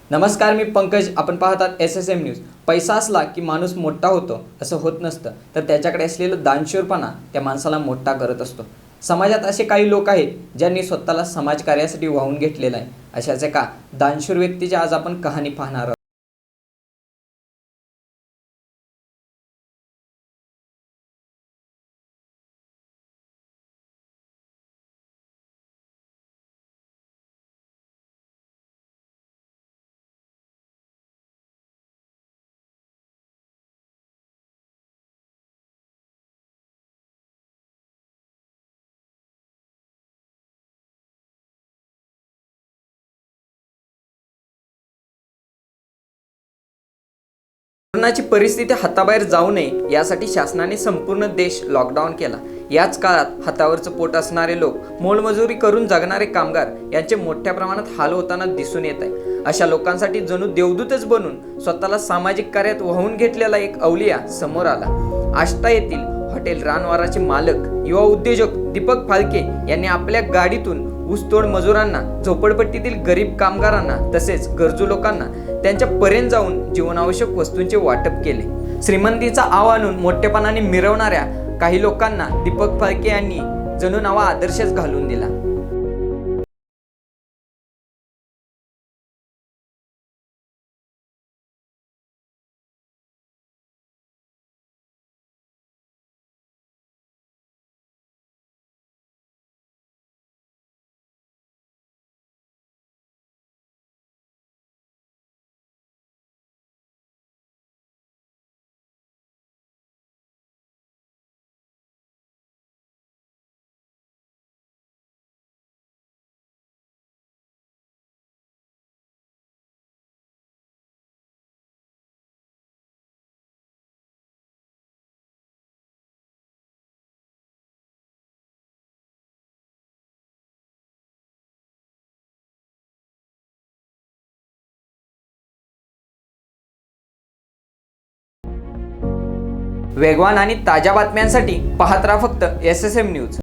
नमस्कार, मी पंकज. आपण पाहतात SSM न्यूज. पैसा असला की माणूस मोठा होतो असं होत नसतं, तर त्याच्याकडे असलेलं दानशूरपणा त्या माणसाला मोठा करत असतो. समाजात असे काही लोक आहेत ज्यांनी स्वतःला समाजकार्यासाठी वाहून घेतलेलं आहे. अशाच एका दानशूर व्यक्तीची आज आपण कहाणी पाहणार आहोत. कोरोनाची परिस्थिती हाताबाहेर जाऊ नये यासाठी शासनाने संपूर्ण देश लॉकडाऊन केला. याच काळात हातावरचं पोट असणारे लोक, मोलमजुरी करून जगणारे कामगार यांचे मोठ्या प्रमाणात हाल होताना दिसून येत आहे. अशा लोकांसाठी जणू देवदूतच बनून स्वतःला सामाजिक कार्यात वाहून घेतलेला एक अवलिया समोर आला. आष्टा येथील हॉटेल रानवाराचे मालक, युवा उद्योजक दीपक फाळके यांनी आपल्या गाडीतून ऊसतोड मजुरांना, झोपडपट्टीतील गरीब कामगारांना तसेच गरजू लोकांना त्यांच्यापर्यंत जाऊन जीवनावश्यक वस्तूंचे वाटप केले. श्रीमंतीचा आव आणून मोठेपणाने मिरवणाऱ्या काही लोकांना दीपक फाळके यांनी जणू नवा आदर्शच घालून दिला. वेगवान आणि ताज्या बातम्यांसाठी पाहत राहा फक्त SSM न्यूज.